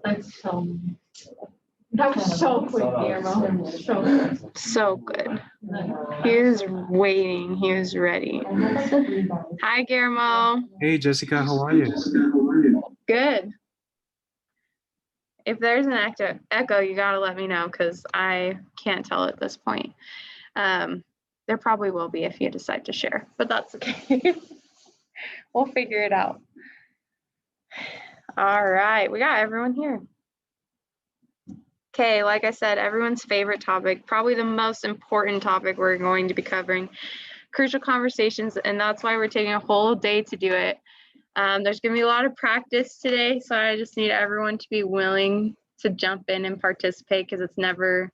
That's that was so quick, Guillermo. So good. He was waiting. He was ready. Hi, Guillermo. Hey, Jessica, how are you? Good. If there's an echo, you gotta let me know because I can't tell at this point. There probably will be if you decide to share, but that's okay. We'll figure it out. All right, we got everyone here. Okay, like I said, everyone's favorite topic, probably the most important topic we're going to be covering, crucial conversations, and that's why we're taking a whole day to do it. There's gonna be a lot of practice today, so I just need everyone to be willing to jump in and participate because it's never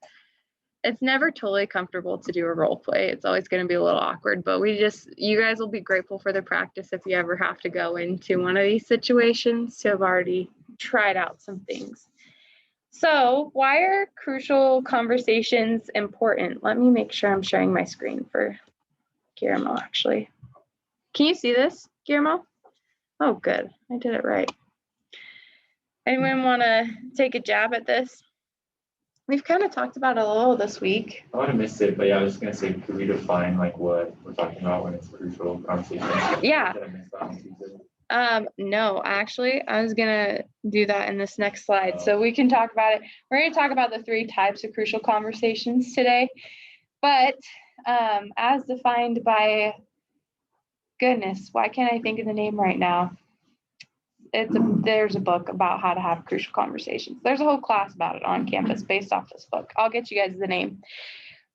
totally comfortable to do a role play. It's always going to be a little awkward, but you guys will be grateful for the practice if you ever have to go into one of these situations to have already tried out some things. So why are crucial conversations important? Let me make sure I'm sharing my screen for Guillermo, actually. Can you see this, Guillermo? Oh, good. I did it right. Anyone want to take a jab at this? We've kind of talked about it a little this week. I would have missed it, but yeah, I was just gonna say, could we define like what we're talking about when it's crucial conversation? Yeah. Did I miss that on Tuesday? No, actually, I was gonna do that in this next slide. So we can talk about it. We're gonna talk about the 3 types of crucial conversations today. But as defined by, goodness, why can't I think of the name right now? There's a book about how to have crucial conversations. There's a whole class about it on campus based off this book. I'll get you guys the name.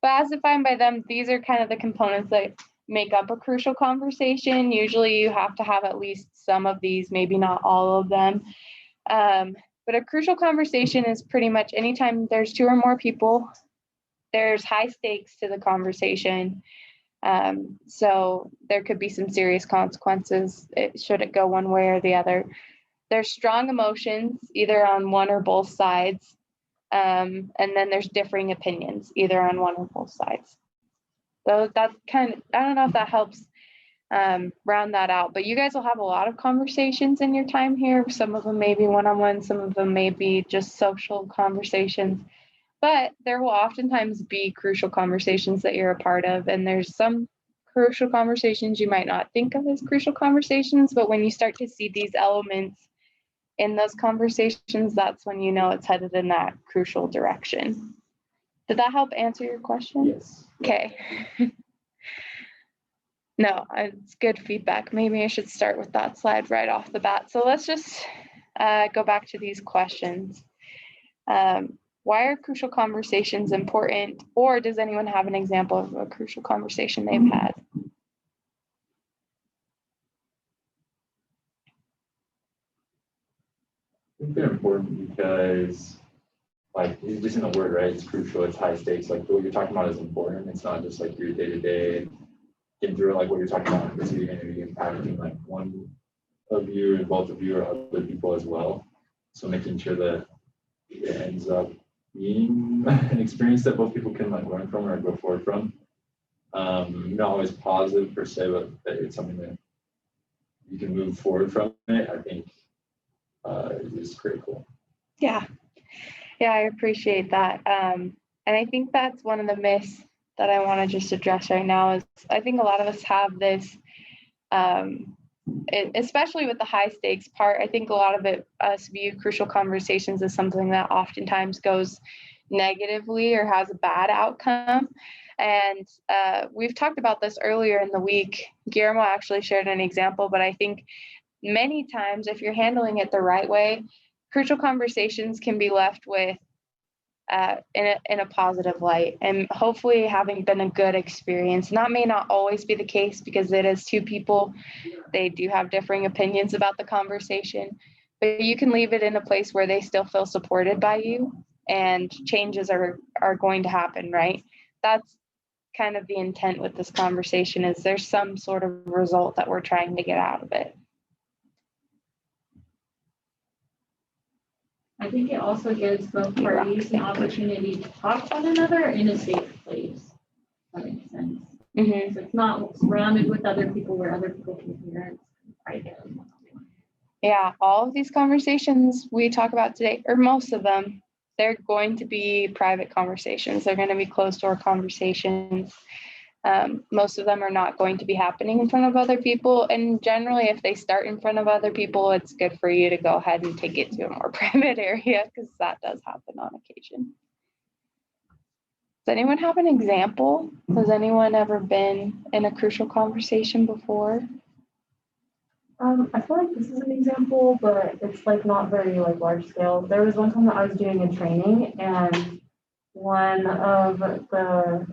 But as defined by them, these are kind of the components that make up a crucial conversation. Usually you have to have at least some of these, maybe not all of them. But a crucial conversation is pretty much anytime there's 2 or more people, there's high stakes to the conversation. So there could be some serious consequences should it go one way or the other. There's strong emotions either on one or both sides. And then there's differing opinions either on one or both sides. So that's kind of, I don't know if that helps round that out, but you guys will have a lot of conversations in your time here. Some of them may be one-on-one, some of them may be just social conversations. But there will oftentimes be crucial conversations that you're a part of, and there's some crucial conversations you might not think of as crucial conversations, but when you start to see these elements in those conversations, that's when you know it's headed in that crucial direction. Did that help answer your question? Yes. Okay. No, it's good feedback. Maybe I should start with that slide right off the bat. So let's just go back to these questions. Why are crucial conversations important? Or does anyone have an example of a crucial conversation they've had? I think they're important because, like, it's just in the word, right? It's crucial, it's high stakes. Like, what you're talking about is important. It's not just like your day-to-day, getting through like what you're talking about, because you're going to be impacting like one of you and both of you or other people as well. So making sure that it ends up being an experience that both people can like learn from or go forward from. Not always positive per se, but it's something that you can move forward from it. I think is critical. Yeah, I appreciate that. And I think that's one of the myths that I want to just address right now is I think a lot of us have this, especially with the high stakes part. I think a lot of us view crucial conversations as something that oftentimes goes negatively or has a bad outcome. And we've talked about this earlier in the week. Guillermo actually shared an example, but I think many times if you're handling it the right way, crucial conversations can be left with in a positive light and hopefully having been a good experience. And that may not always be the case because it is 2 people. They do have differing opinions about the conversation, but you can leave it in a place where they still feel supported by you and changes are going to happen, right? That's kind of the intent with this conversation is there's some sort of result that we're trying to get out of it. I think it also gives both parties an opportunity to talk to one another in a safe place. That makes sense. Mm-hmm. So it's not surrounded with other people where other people can hear it. Right. Yeah, all of these conversations we talk about today, or most of them, they're going to be private conversations. They're going to be closed door conversations. Most of them are not going to be happening in front of other people. And generally, if they start in front of other people, it's good for you to go ahead and take it to a more private area, because that does happen on occasion. Does anyone have an example? Has anyone ever been in a crucial conversation before? I feel like this is an example, but it's like not very like large scale. There was one time that I was doing a training, and one of the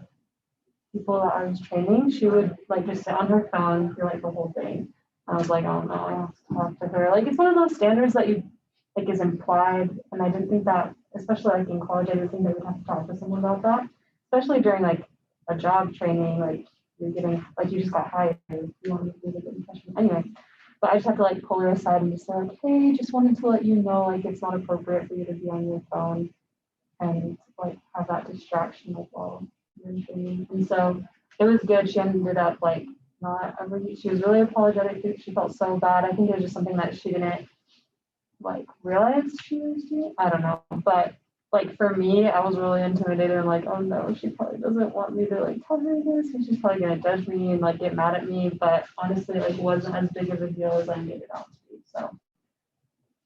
people that I was training, she would like just sit on her phone for like the whole thing. I was like, oh no, I have to talk to her. Like it's one of those standards that you like is implied, and I didn't think that, especially like in college, I didn't think they would have to talk to someone about that, especially during like a job training, like you're getting like you just got hired, you want to do a good impression anyway. But I just have to like pull her aside and just say like, hey, just wanted to let you know like it's not appropriate for you to be on your phone and like have that distraction like while you're in training. And so it was good. She ended up like not ever. She was really apologetic. She felt so bad. I think it was just something that she didn't like realize she was doing. I don't know, but like for me, I was really intimidated and like, oh no, she probably doesn't want me to like tell her this, and she's probably gonna judge me and like get mad at me. But honestly, like wasn't as big of a deal as I made it out to be. So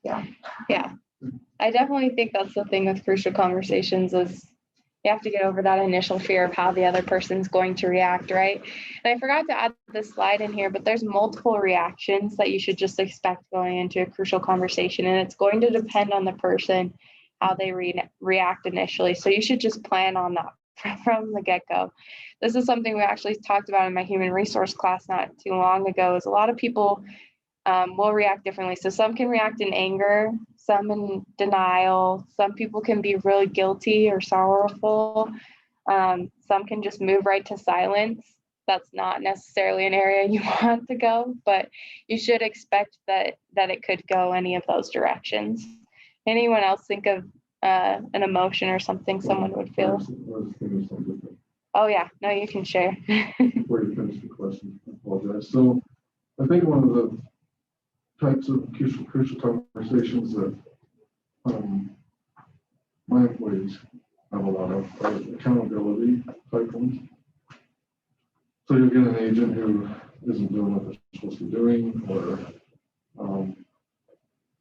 yeah. Yeah, I definitely think that's the thing with crucial conversations is you have to get over that initial fear of how the other person's going to react, right? And I forgot to add this slide in here, but there's multiple reactions that you should just expect going into a crucial conversation, and it's going to depend on the person, how they react initially. So you should just plan on that from the get-go. This is something we actually talked about in my human resource class not too long ago, is a lot of people will react differently. So some can react in anger, some in denial, some people can be really guilty or sorrowful. Some can just move right to silence. That's not necessarily an area you want to go, but you should expect that it could go any of those directions. Anyone else think of an emotion or something someone would feel? Oh yeah, no, you can share. Before you finish the question, I apologize. So I think one of the types of crucial conversations that my employees have a lot of are accountability type ones. So you'll get an agent who isn't doing what they're supposed to be doing, or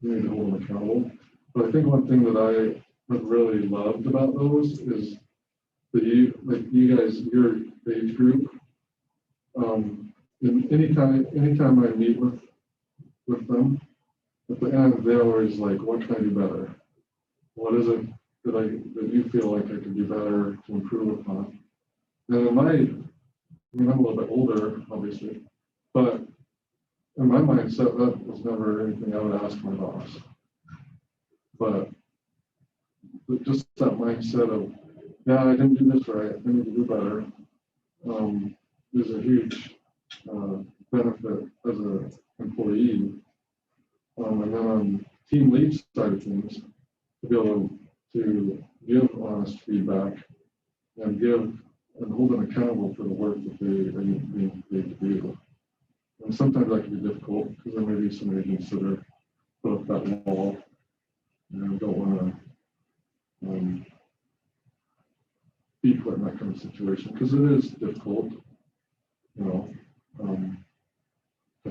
you need to hold them accountable. But I think one thing that I have really loved about those is that you guys, your age group, and anytime I meet with them, at the end, they're always like, what can I do better? What is it that you feel like I could do better to improve upon? And I'm a little bit older, obviously, but in my mindset, that was never anything I would ask my boss. But just that mindset of, yeah, I didn't do this right, I need to do better, is a huge benefit as an employee. And then on team lead side of things, to be able to give honest feedback and hold them accountable for the work that they need to do. And sometimes that can be difficult because there may be some agents that are put up that wall and don't want to be put in that kind of situation, because it is difficult, to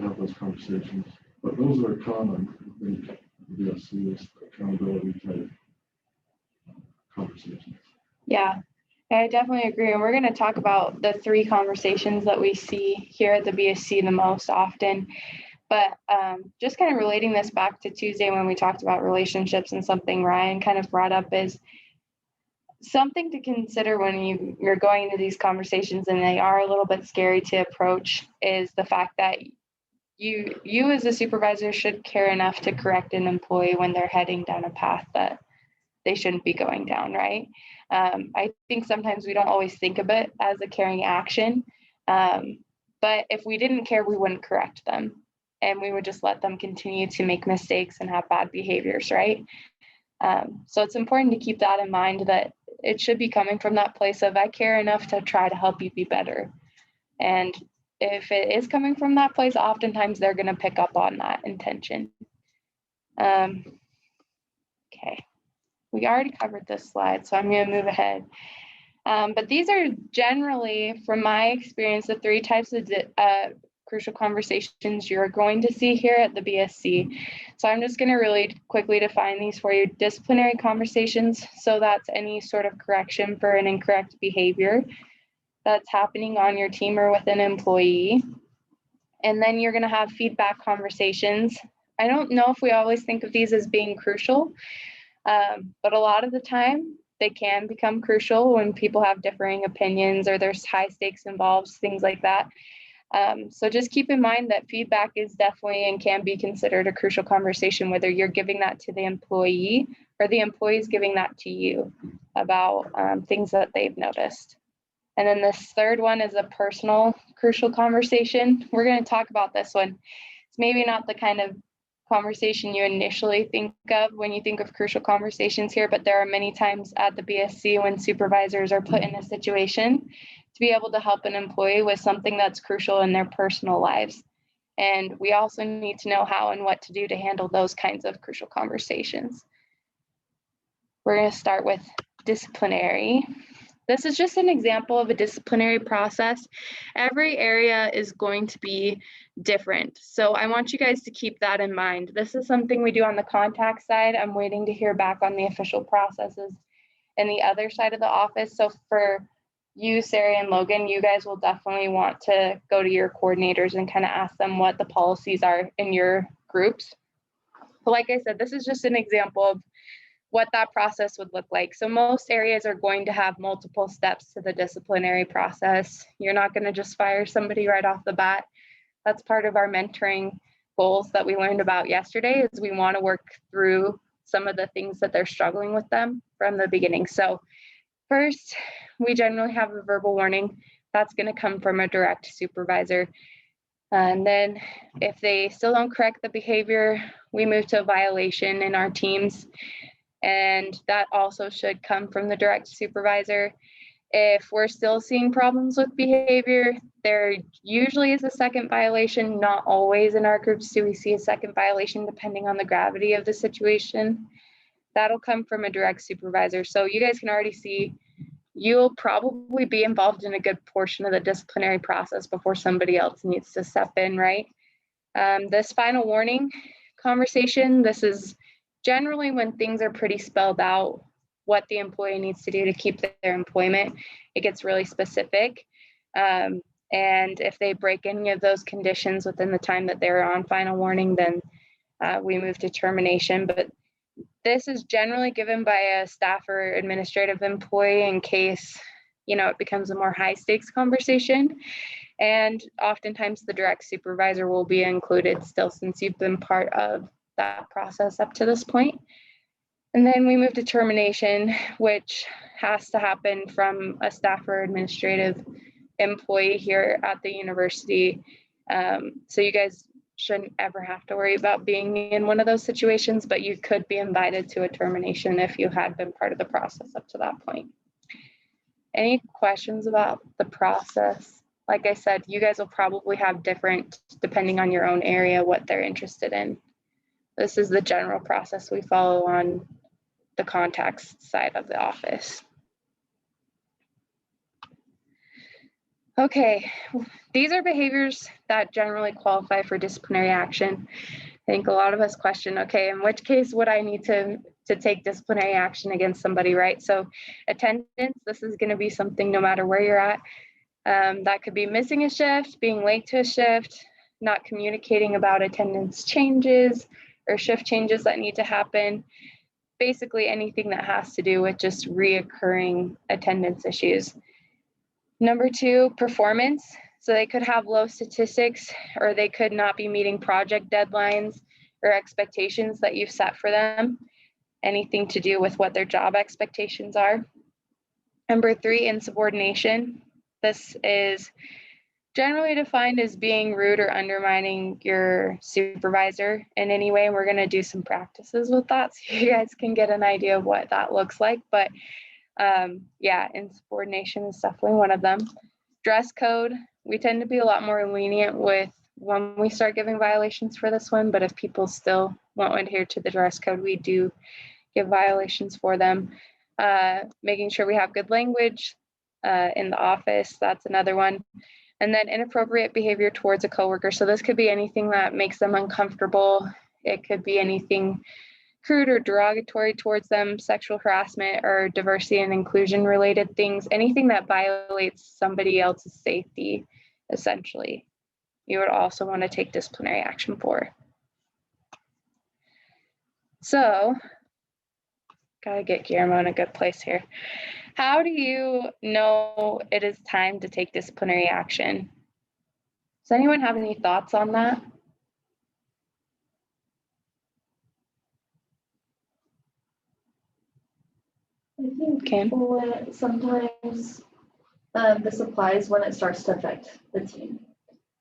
have those conversations. But those are common, I think, BSC is accountability type conversations. Yeah, I definitely agree. And we're going to talk about the 3 conversations that we see here at the BSC the most often. But just kind of relating this back to Tuesday when we talked about relationships, and something Ryan kind of brought up is something to consider when you're going into these conversations, and they are a little bit scary to approach, is the fact that you as a supervisor should care enough to correct an employee when they're heading down a path that they shouldn't be going down, right? I think sometimes we don't always think of it as a caring action, but if we didn't care, we wouldn't correct them, and we would just let them continue to make mistakes and have bad behaviors, right? So it's important to keep that in mind, that it should be coming from that place of, I care enough to try to help you be better. And if it is coming from that place, oftentimes they're going to pick up on that intention. Okay, we already covered this slide, so I'm going to move ahead. But these are generally, from my experience, the 3 types of crucial conversations you're going to see here at the BSC. So I'm just going to really quickly define these for you. Disciplinary conversations, so that's any sort of correction for an incorrect behavior that's happening on your team or with an employee. And then you're going to have feedback conversations. I don't know if we always think of these as being crucial, but a lot of the time they can become crucial when people have differing opinions or there's high stakes involved, things like that. So just keep in mind that feedback is definitely and can be considered a crucial conversation, whether you're giving that to the employee or the employee is giving that to you about things that they've noticed. And then this third one is a personal crucial conversation. We're going to talk about this one. It's maybe not the kind of conversation you initially think of when you think of crucial conversations here, but there are many times at the BSC when supervisors are put in a situation to be able to help an employee with something that's crucial in their personal lives. And we also need to know how and what to do to handle those kinds of crucial conversations. We're going to start with disciplinary. This is just an example of a disciplinary process. Every area is going to be different. So I want you guys to keep that in mind. This is something we do on the contact side. I'm waiting to hear back on the official processes in the other side of the office. So for you, Sarah and Logan, you guys will definitely want to go to your coordinators and kind of ask them what the policies are in your groups. But like I said, this is just an example of what that process would look like. So most areas are going to have multiple steps to the disciplinary process. You're not going to just fire somebody right off the bat. That's part of our mentoring goals that we learned about yesterday, is we want to work through some of the things that they're struggling with them from the beginning. So first, we generally have a verbal warning. That's going to come from a direct supervisor. And then if they still don't correct the behavior, we move to a violation in our teams. And that also should come from the direct supervisor. If we're still seeing problems with behavior, there usually is a second violation. Not always in our groups do we see a second violation, depending on the gravity of the situation. That'll come from a direct supervisor. So you guys can already see you'll probably be involved in a good portion of the disciplinary process before somebody else needs to step in, right? This final warning conversation, this is generally when things are pretty spelled out, what the employee needs to do to keep their employment. It gets really specific. And if they break any of those conditions within the time that they're on final warning, then we move to termination. But this is generally given by a staff or administrative employee in case, it becomes a more high stakes conversation. And oftentimes the direct supervisor will be included still, since you've been part of that process up to this point. And then we move to termination, which has to happen from a staff or administrative employee here at the university. So you guys shouldn't ever have to worry about being in one of those situations, but you could be invited to a termination if you had been part of the process up to that point. Any questions about the process? Like I said, you guys will probably have different, depending on your own area, what they're interested in. This is the general process we follow on the contacts side of the office. Okay, these are behaviors that generally qualify for disciplinary action. I think a lot of us question, okay, in which case would I need to take disciplinary action against somebody, right? So attendance, this is going to be something no matter where you're at. That could be missing a shift, being late to a shift, not communicating about attendance changes or shift changes that need to happen. Basically anything that has to do with just reoccurring attendance issues. Number 2, performance. So they could have low statistics, or they could not be meeting project deadlines or expectations that you've set for them. Anything to do with what their job expectations are. Number 3, insubordination. This is generally defined as being rude or undermining your supervisor in any way. We're going to do some practices with that so you guys can get an idea of what that looks like. But yeah, insubordination is definitely one of them. Dress code. We tend to be a lot more lenient with when we start giving violations for this one, but if people still won't adhere to the dress code, we do give violations for them. Making sure we have good language in the office, that's another one. And then inappropriate behavior towards a coworker. So this could be anything that makes them uncomfortable. It could be anything crude or derogatory towards them, sexual harassment or diversity and inclusion related things, anything that violates somebody else's safety, essentially, you would also want to take disciplinary action for. So, gotta get Guillermo in a good place here. How do you know it is time to take disciplinary action? Does anyone have any thoughts on that? I think Kim? sometimes this applies when it starts to affect the team.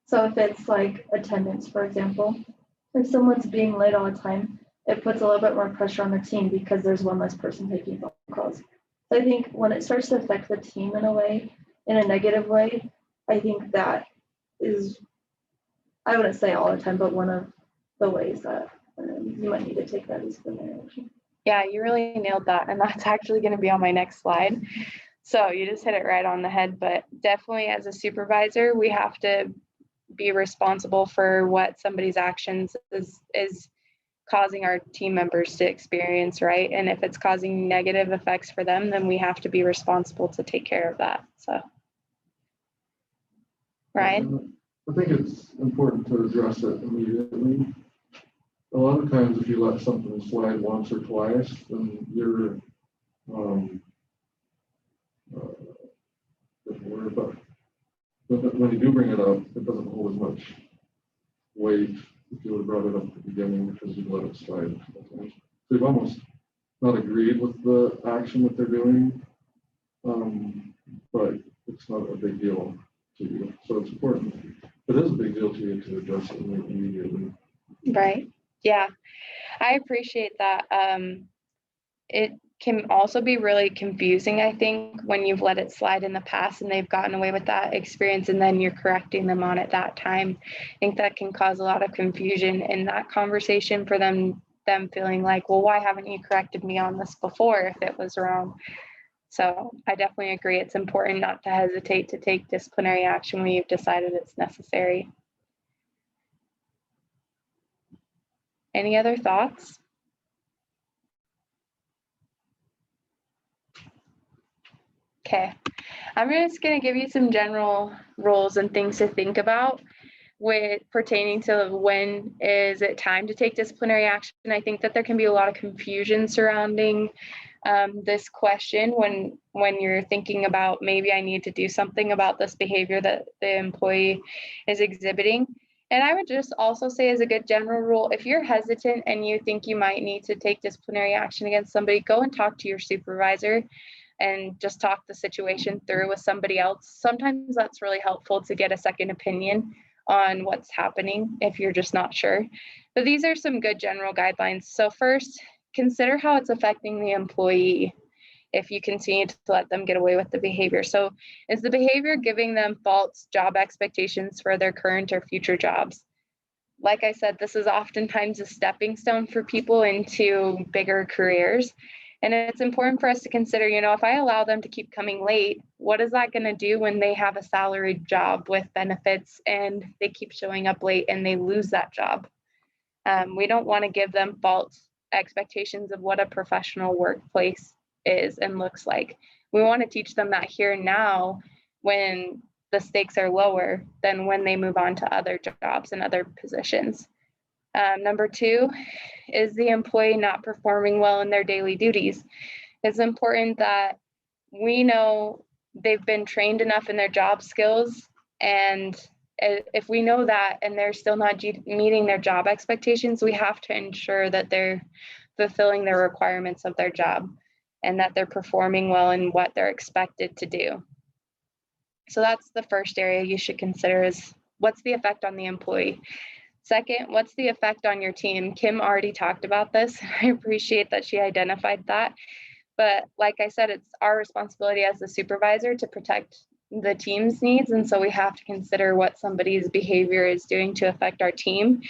So if it's like attendance, for example, if someone's being late all the time, it puts a little bit more pressure on the team because there's one less person taking phone calls. So I think when it starts to affect the team in a way, in a negative way, I think that is, I wouldn't say all the time, but one of the ways that you might need to take that disciplinary action. Yeah, you really nailed that. And that's actually going to be on my next slide. So you just hit it right on the head. But definitely as a supervisor, we have to be responsible for what somebody's actions is causing our team members to experience, right? And if it's causing negative effects for them, then we have to be responsible to take care of that. So, Ryan? I think it's important to address it immediately. A lot of times, if you let something slide once or twice, then you're, but when you do bring it up, it doesn't hold as much weight if you would have brought it up at the beginning because you let it slide. So you've almost not agreed with the action that they're doing, but it's not a big deal to you. So it's important. It is a big deal to you to address it immediately. Right. Yeah, I appreciate that. It can also be really confusing, I think, when you've let it slide in the past and they've gotten away with that experience and then you're correcting them on it that time. I think that can cause a lot of confusion in that conversation for them feeling like, well, why haven't you corrected me on this before if it was wrong? So I definitely agree. It's important not to hesitate to take disciplinary action when you've decided it's necessary. Any other thoughts? Okay, I'm just going to give you some general rules and things to think about with pertaining to when is it time to take disciplinary action. I think that there can be a lot of confusion surrounding this question when you're thinking about maybe I need to do something about this behavior that the employee is exhibiting. And I would just also say as a good general rule, if you're hesitant and you think you might need to take disciplinary action against somebody, go and talk to your supervisor and just talk the situation through with somebody else. Sometimes that's really helpful to get a second opinion on what's happening if you're just not sure. But these are some good general guidelines. So first, consider how it's affecting the employee if you continue to let them get away with the behavior. So is the behavior giving them false job expectations for their current or future jobs? Like I said, this is oftentimes a stepping stone for people into bigger careers. And it's important for us to consider, if I allow them to keep coming late, what is that going to do when they have a salaried job with benefits and they keep showing up late and they lose that job? We don't want to give them false expectations of what a professional workplace is and looks like. We want to teach them that here and now when the stakes are lower than when they move on to other jobs and other positions. Number two, is the employee not performing well in their daily duties? It's important that we know they've been trained enough in their job skills, and if we know that and they're still not meeting their job expectations, we have to ensure that they're fulfilling the requirements of their job and that they're performing well in what they're expected to do. So that's the first area you should consider is what's the effect on the employee? Second, what's the effect on your team? Kim already talked about this. I appreciate that she identified that. But like I said, it's our responsibility as the supervisor to protect the team's needs. And so we have to consider what somebody's behavior is doing to affect our team.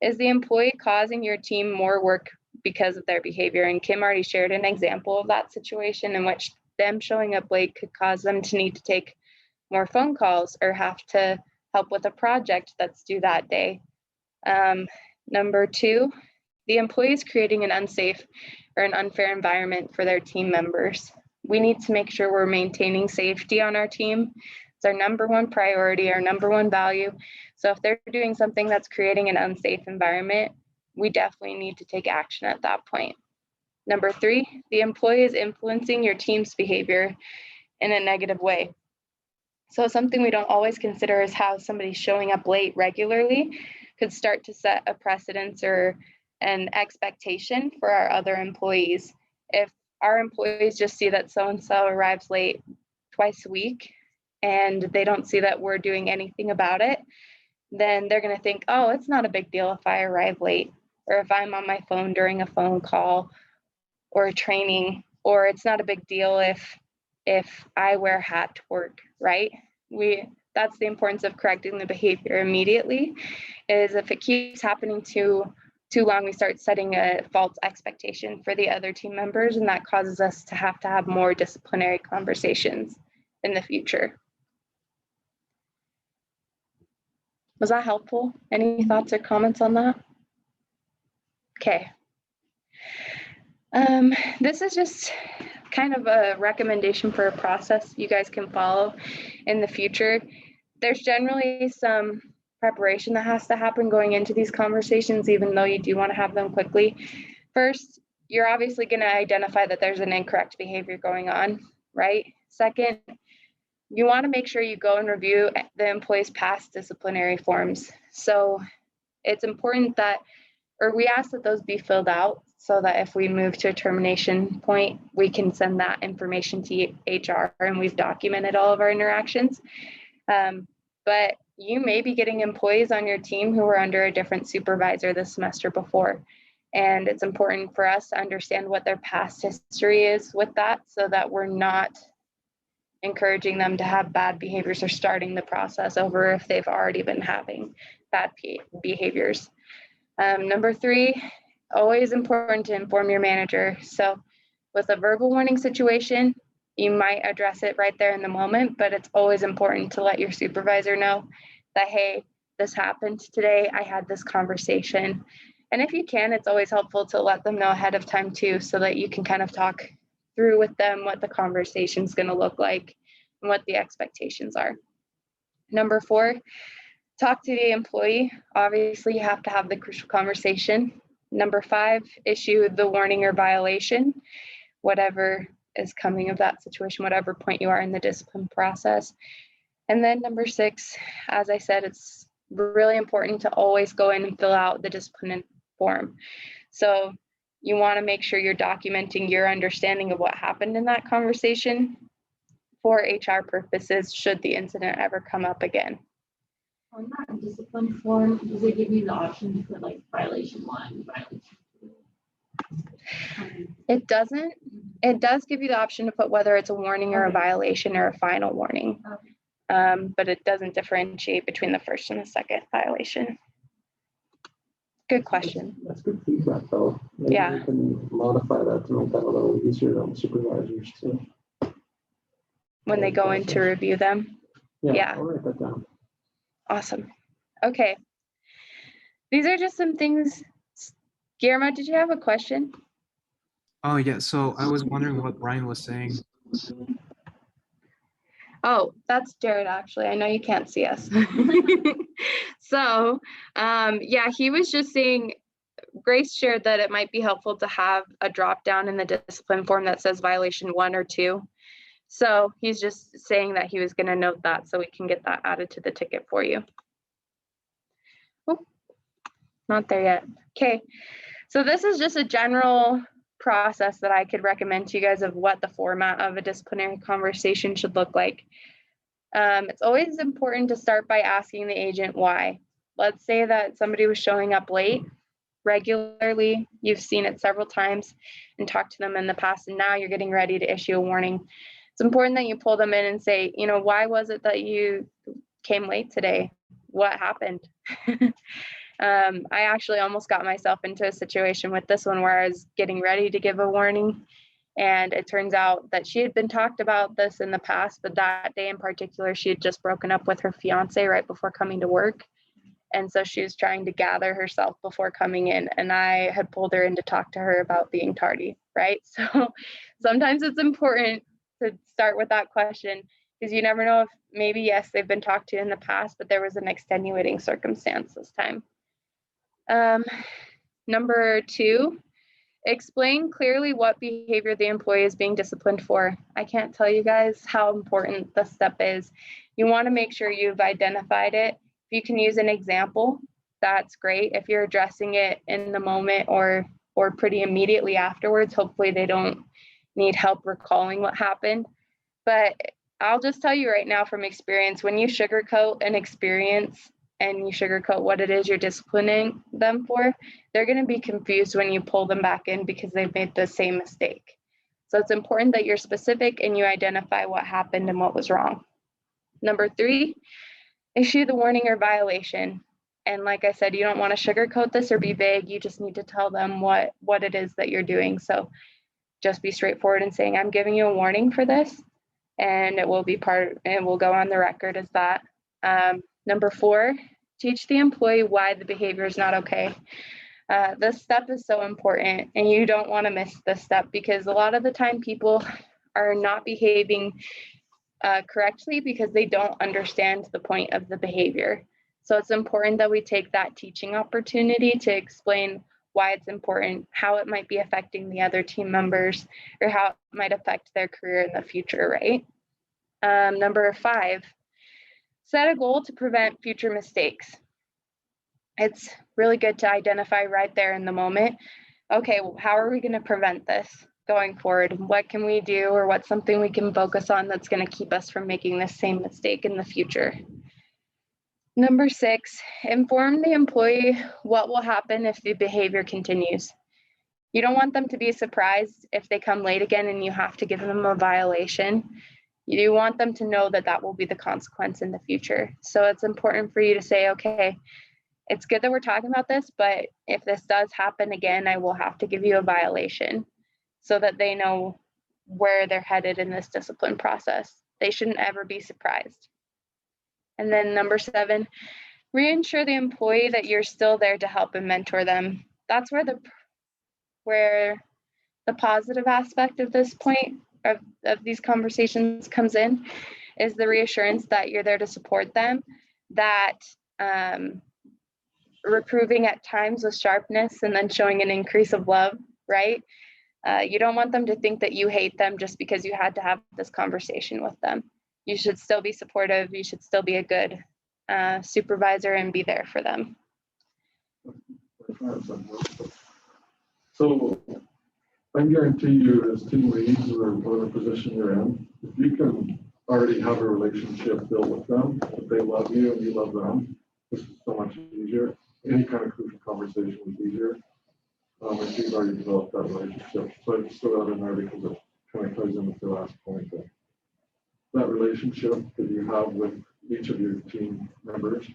Is the employee causing your team more work because of their behavior? And Kim already shared an example of that situation in which them showing up late could cause them to need to take more phone calls or have to help with a project that's due that day. Number two, the employee is creating an unsafe or an unfair environment for their team members. We need to make sure we're maintaining safety on our team. It's our number one priority, our number one value. So if they're doing something that's creating an unsafe environment, we definitely need to take action at that point. Number three, the employee is influencing your team's behavior in a negative way. So something we don't always consider is how somebody showing up late regularly could start to set a precedence or an expectation for our other employees. If our employees just see that so-and-so arrives late twice a week and they don't see that we're doing anything about it, then they're going to think, oh, it's not a big deal if I arrive late, or if I'm on my phone during a phone call or a training, or it's not a big deal if I wear a hat to work, right? That's the importance of correcting the behavior immediately, is if it keeps happening too long, we start setting a false expectation for the other team members, and that causes us to have more disciplinary conversations in the future. Was that helpful? Any thoughts or comments on that? Okay. This is just kind of a recommendation for a process you guys can follow in the future. There's generally some preparation that has to happen going into these conversations, even though you do want to have them quickly. First, you're obviously going to identify that there's an incorrect behavior going on, right? Second, you want to make sure you go and review the employee's past disciplinary forms. So it's important that, or we ask that those be filled out so that if we move to a termination point, we can send that information to HR and we've documented all of our interactions. But you may be getting employees on your team who are under a different supervisor this semester before. And it's important for us to understand what their past history is with that, so that we're not encouraging them to have bad behaviors or starting the process over if they've already been having bad behaviors. Number three, always important to inform your manager. So with a verbal warning situation, you might address it right there in the moment, but it's always important to let your supervisor know that, hey, this happened today, I had this conversation. And if you can, it's always helpful to let them know ahead of time too, so that you can kind of talk through with them what the conversation is going to look like and what the expectations are. Number four, talk to the employee. Obviously, you have to have the crucial conversation. Number five, issue the warning or violation, whatever is coming of that situation, whatever point you are in the discipline process. And then number six, as I said, it's really important to always go in and fill out the discipline form. So you want to make sure you're documenting your understanding of what happened in that conversation for HR purposes, should the incident ever come up again. On that discipline form, does it give you the option to put like violation 1, violation 2? It doesn't. It does give you the option to put whether it's a warning or a violation or a final warning. Okay. But it doesn't differentiate between the first and the second violation. Good question. That's good feedback, though. Maybe Yeah. we can modify that to make that a little easier on supervisors too. When they go in to review them. Yeah. I'll write that down. Awesome. Okay. These are just some things. Guillermo, did you have a question? Oh, yeah. So I was wondering what Brian was saying. Oh, that's Jared, actually. I know you can't see us. So, yeah, he was just saying, Grace shared that it might be helpful to have a drop down in the discipline form that says violation 1 or 2. So he's just saying that he was going to note that so we can get that added to the ticket for you. Oh, not there yet. Okay, so this is just a general process that I could recommend to you guys of what the format of a disciplinary conversation should look like. It's always important to start by asking the agent why. Let's say that somebody was showing up late regularly, you've seen it several times and talked to them in the past, and now you're getting ready to issue a warning. It's important that you pull them in and say, you know, why was it that you came late today? What happened? I actually almost got myself into a situation with this one where I was getting ready to give a warning. And it turns out that she had been talked about this in the past, but that day in particular, she had just broken up with her fiance right before coming to work. And so she was trying to gather herself before coming in. And I had pulled her in to talk to her about being tardy, right? So sometimes it's important to start with that question, because you never know if maybe, yes, they've been talked to in the past, but there was an extenuating circumstance this time. Number 2, explain clearly what behavior the employee is being disciplined for. I can't tell you guys how important this step is. You want to make sure you've identified it. If you can use an example, that's great. If you're addressing it in the moment or pretty immediately afterwards, hopefully they don't need help recalling what happened. But I'll just tell you right now from experience, when you sugarcoat an experience and you sugarcoat what it is you're disciplining them for, they're going to be confused when you pull them back in because they've made the same mistake. So it's important that you're specific and you identify what happened and what was wrong. Number 3, issue the warning or violation. And like I said, you don't want to sugarcoat this or be vague. You just need to tell them what it is that you're doing. So just be straightforward in saying, I'm giving you a warning for this, and it will go on the record as that. Number 4, teach the employee why the behavior is not okay. This step is so important, and you don't want to miss this step, because a lot of the time people are not behaving correctly because they don't understand the point of the behavior. So it's important that we take that teaching opportunity to explain why it's important, how it might be affecting the other team members, or how it might affect their career in the future, right? Number 5, set a goal to prevent future mistakes. It's really good to identify right there in the moment, okay, well, how are we going to prevent this going forward? What can we do, or what's something we can focus on that's going to keep us from making the same mistake in the future? Number 6, inform the employee what will happen if the behavior continues. You don't want them to be surprised if they come late again and you have to give them a violation. You want them to know that that will be the consequence in the future. So it's important for you to say, okay, it's good that we're talking about this, but if this does happen again, I will have to give you a violation, so that they know where they're headed in this discipline process. They shouldn't ever be surprised. And then number 7, reassure the employee that you're still there to help and mentor them. That's where the positive aspect of this point of these conversations comes in, is the reassurance that you're there to support them, that reproving at times with sharpness and then showing an increase of love, right? You don't want them to think that you hate them just because you had to have this conversation with them. You should still be supportive. You should still be a good supervisor and be there for them. So I guarantee you, as team leads or whatever position you're in, if you can already have a relationship built with them, if they love you and you love them, this is so much easier. Any kind of crucial conversation is easier. If you've already developed that relationship. So I just throw that in there because it kind of ties in with the last point. That relationship that you have with each of your team members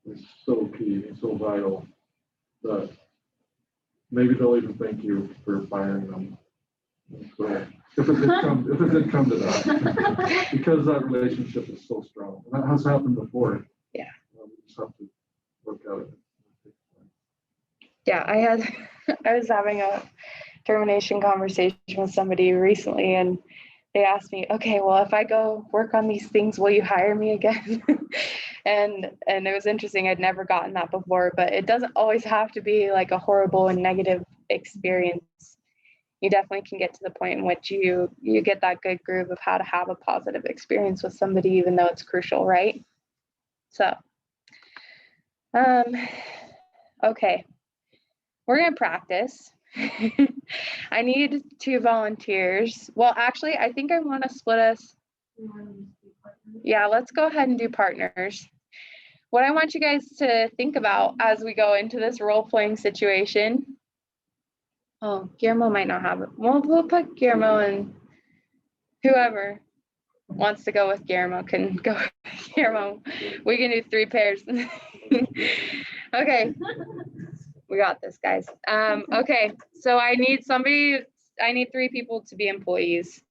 is so key and so vital that maybe they'll even thank you for firing them. So if it did come to that, because that relationship is so strong. And that has happened before. Yeah. We just have to work at it. Yeah, I was having a termination conversation with somebody recently, and they asked me, okay, well, if I go work on these things, will you hire me again? and it was interesting. I'd never gotten that before, but it doesn't always have to be like a horrible and negative experience. You definitely can get to the point in which you get that good groove of how to have a positive experience with somebody, even though it's crucial, right? So, okay, we're gonna practice. I need 2 volunteers. Well, actually, I think I want to split us. Yeah, let's go ahead and do partners. What I want you guys to think about as we go into this role-playing situation. Oh, Guillermo might not have it. We'll put Guillermo and whoever. wants to go with Guillermo can go with Guillermo. We can do 3 pairs. Okay. We got this, guys. Okay, so I need 3 people to be employees.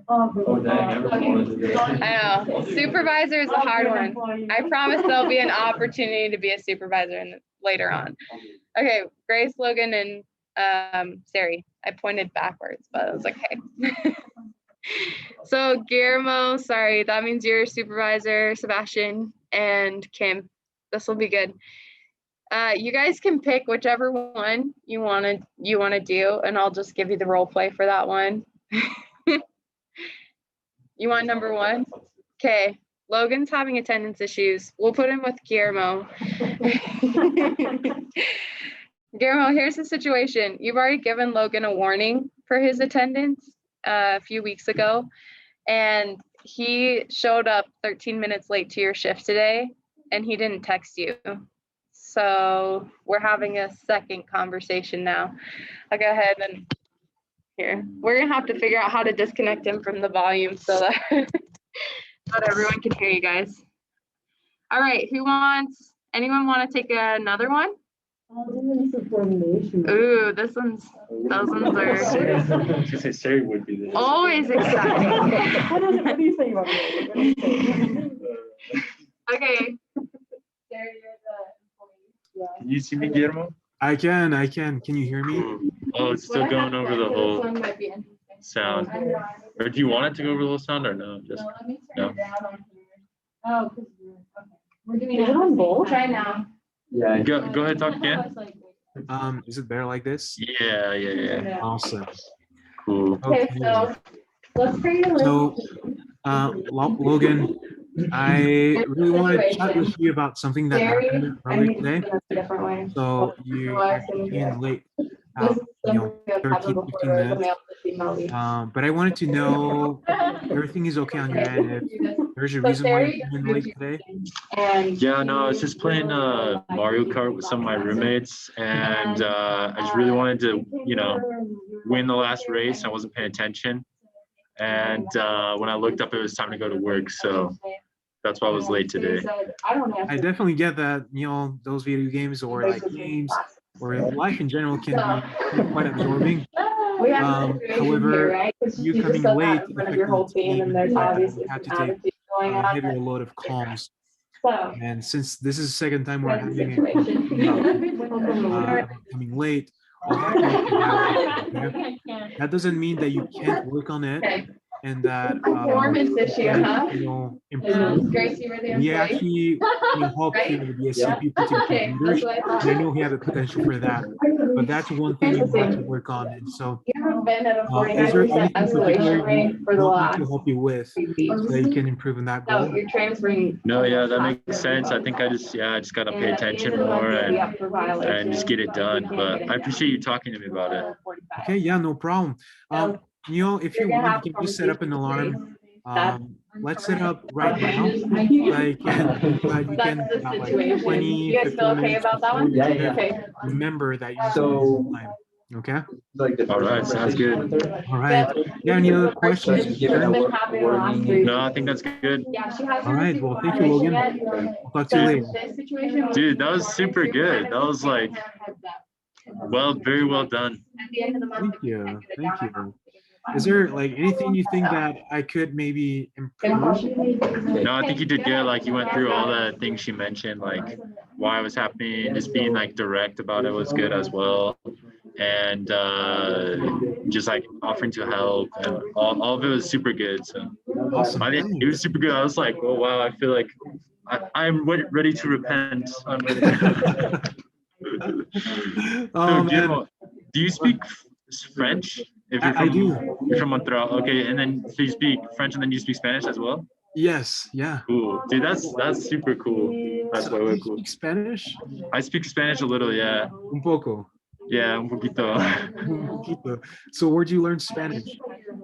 Oh, dang, everyone wanted to do it. I know, supervisor is a hard one. I promise there'll be an opportunity to be a supervisor later on. Okay, Grace, Logan, and Sari. I pointed backwards, but I was like, hey. So Guillermo, sorry, that means you're supervisor, Sebastian, and Kim. This will be good. You guys can pick whichever one you want to do, and I'll just give you the role play for that one. You want number 1? Okay. Logan's having attendance issues. We'll put him with Guillermo. Guillermo, here's the situation. You've already given Logan a warning for his attendance a few weeks ago, and he showed up 13 minutes late to your shift today, and he didn't text you. So we're having a second conversation now. I'll go ahead and here. We're gonna have to figure out how to disconnect him from the volume so that everyone can hear you guys. All right, anyone want to take another one? Ooh, those ones are Sari would be this. always exciting. What do you think about me? Okay. Can you see me, Guillermo? I can. Can you hear me? Oh, it's still going over the whole might be interesting. sound. Or do you want it to go over the whole sound or no? Just No, let me no. turn it down on here. Oh, because we're doing Is it on both? Try now. Yeah. Go ahead, talk again. Is it better like this? Yeah. Awesome. Cool. Okay, so let's create a list. So, Logan, I really want to chat with you about something that happened earlier today. Different way. So you came late, This is 13, 15 minutes. But I wanted to know if everything is okay on your end. If there's a reason why you came in late today. Yeah, no, I was just playing Mario Kart with some of my roommates, and I just really wanted to, win the last race. I wasn't paying attention, and when I looked up, it was time to go to work. So that's why I was late today. I definitely get that, those video games or like games or life in general can be quite absorbing. However, you coming late affected me and I had to take a heavier load of calls. And since this is the second time we're having it coming late, I'll have to okay? That doesn't mean that you can't work on it and that Performance issue, huh? improve. Gracie, were the We employee? actually help you with the BSC people to Okay, become that's leaders. what I thought. I know we have the potential for that, but that's one thing you want to work on. And so, You haven't been at a is there 49% anything particular escalation rate you for the want me last to help you with so that you can improve in that No, goal? you're transferring. No, yeah, that makes sense. I think I just gotta pay attention more and just get it done. But I appreciate you talking to me about it. Okay, yeah, no problem. If you want, you can just set up an alarm. Let's set up right now. Like, you can That's the like situation. 20, You guys 15 feel okay minutes about that one? Yeah, yeah. Okay. remember that you So- time. Okay. All right, sounds good. All right. Yeah, any other questions? She's been happy the last 3 No, I think that's good. Yeah, she hasn't All right, received well, thank you, Logan. yet. I'll talk to you later. This situation was- Dude, that was super good. That was like, very well done. At the end of the month, Thank you. Thank you. Is there like anything you think that I could maybe improve? No, I think you did good. Like you went through all the things she mentioned, like why it was happening, just being like direct about it was good as well. And just like offering to help and all of it was super good. So Awesome. I think it was super good. I was like, oh wow, I feel like I'm ready to repent. I'm ready. Oh, So, man. Guillermo, do you speak French? If you're I do. You're from Montreal. Okay, and then so you speak French and then you speak Spanish as well? Yes. Yeah. Cool. Dude, that's super cool. That's So, way you cool. speak Spanish? I speak Spanish a little, yeah. Un poco. Yeah, un poquito. Un poquito. So where'd you learn Spanish?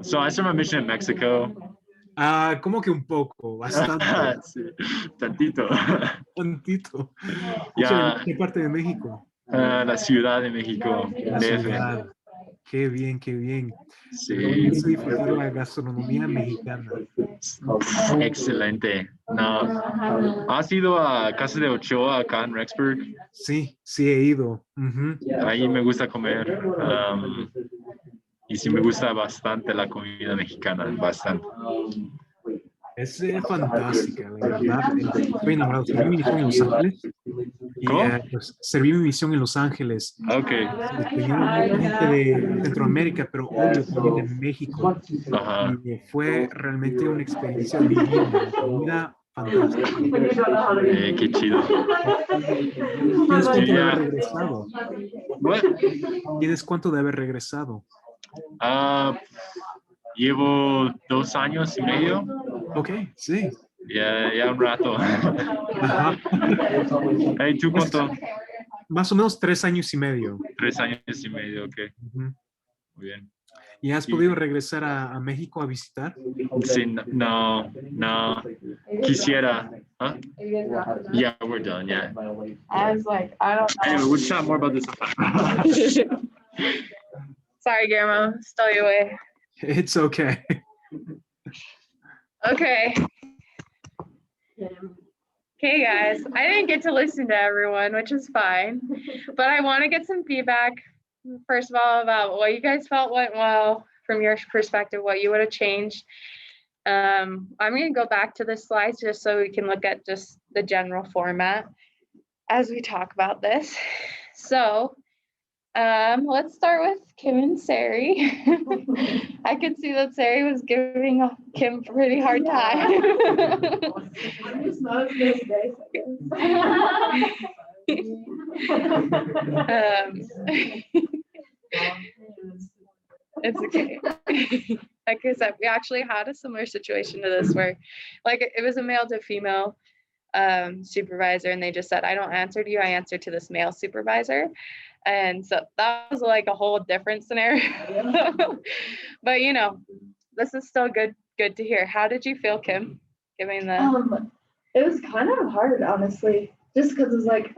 So I started my mission in Mexico. Como que un poco, bastante, Sí, tantito. tantito. Ya. ¿Qué parte de México? La Ciudad de México, La DF. ciudad. Qué bien, qué bien. Sí, Yo disfrutar la gastronomía mexicana. excelente. No, ¿has ido a Casa de Ochoa acá en Rexburg? Sí, sí he ido. Ujú. Ahí me gusta comer. Y sí me gusta bastante la comida mexicana, bastante. Es fantástica, la verdad. Estoy enamorado. Serví mi misión en Los Ángeles y ¿Cómo? pues, serví mi misión en Los Ángeles. Ok. Teníamos mucha gente de Centroamérica, pero obvio también de México. Ajá. Y fue realmente una experiencia divina. La comida fantástica. Qué chido. ¿Tienes cuánto de haber Yeah. regresado? What? ¿Tienes cuánto de haber regresado? Llevo 2 años y medio. Ok, sí. Ya un rato. Ajá. Hey, ¿tú cuánto? Más o menos 3 años y medio. 3 años y medio, ok. Ujú. Muy bien. ¿Y has podido regresar a México a visitar? Sí, no. Quisiera. Huh? Yeah, we're done, yeah. I was like, I don't know. Anyway, we'll chat more about this. Sorry, Guillermo, stole you away. It's okay. Okay. Okay, guys, I didn't get to listen to everyone, which is fine, but I want to get some feedback, first of all, about what you guys felt went well from your perspective, what you would have changed. I'm going to go back to the slides just so we can look at just the general format as we talk about this. So let's start with Kim and Sari. I could see that Sari was giving Kim a pretty hard time. It's okay. Like I said, we actually had a similar situation to this where like it was a male to female supervisor, and they just said, I don't answer to you, I answer to this male supervisor. And so that was like a whole different scenario. But you know, this is still good to hear. How did you feel, Kim, giving the It was kind of hard, honestly, just because it's like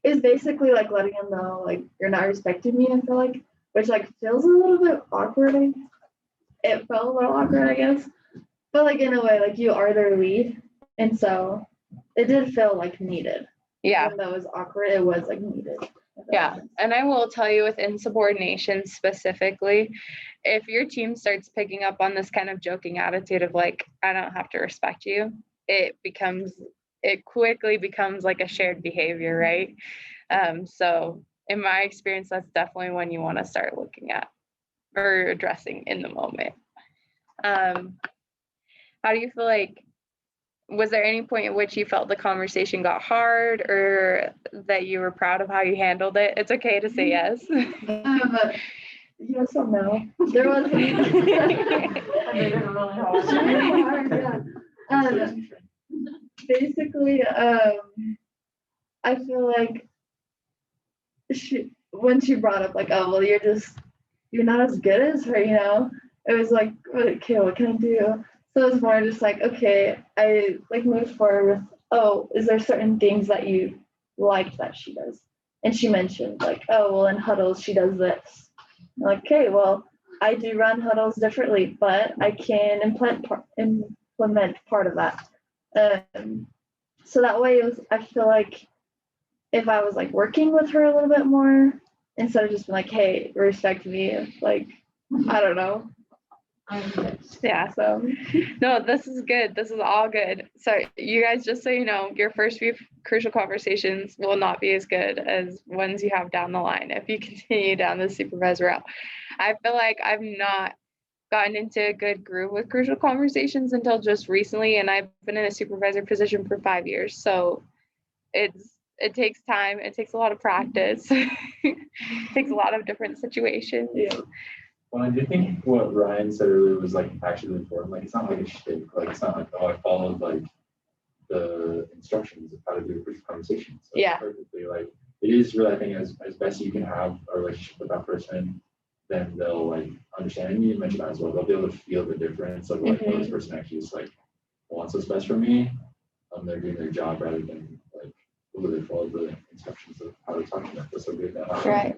it's basically like letting him know like you're not respecting me. I feel like, which like feels a little bit awkward. It felt a little awkward, I guess, but like in a way, like you are their lead, and so it did feel like needed. yeah. Even though it was awkward, it was like needed. Yeah, and I will tell you with insubordination specifically, if your team starts picking up on this kind of joking attitude of like, I don't have to respect you, it quickly becomes like a shared behavior, right? So in my experience, that's definitely when you want to start looking at or addressing in the moment. How do you feel like, was there any point at which you felt the conversation got hard or that you were proud of how you handled it? It's okay to say yes. Yes or no. There was basically, I feel like when she brought up like, oh well, you're not as good as her, you know. It was like, okay, what can I do? So it's more just like, okay, I like moved forward with, oh, is there certain things that you like that she does? And she mentioned like, oh, well, in huddles, she does this. I'm like, okay, well, I do run huddles differently, but I can implement part of that. So that way, I feel like if I was like working with her a little bit more, instead of just being like, hey, respect me, like, I don't know. Yeah, so no, this is good. This is all good. So you guys, just so you know, your first few crucial conversations will not be as good as ones you have down the line if you continue down the supervisor route. I feel like I've not gotten into a good groove with crucial conversations until just recently, and I've been in a supervisor position for 5 years. So it takes time. It takes a lot of practice. It takes a lot of different situations. Yeah. Well, I do think what Ryan said earlier was like actually important. Like it's not like a shtick. Like it's not like, oh, I followed like the instructions of how to do a crucial conversation. So Yeah. perfectly. Like it is really, I think, as best you can have a relationship with that person, then they'll like understand. And you mentioned that as well. They'll be able to feel the difference of like, oh, this person actually just like wants what's best for me. They're doing their job rather than like literally follow the instructions of how how we're talking about this. So good now. Right.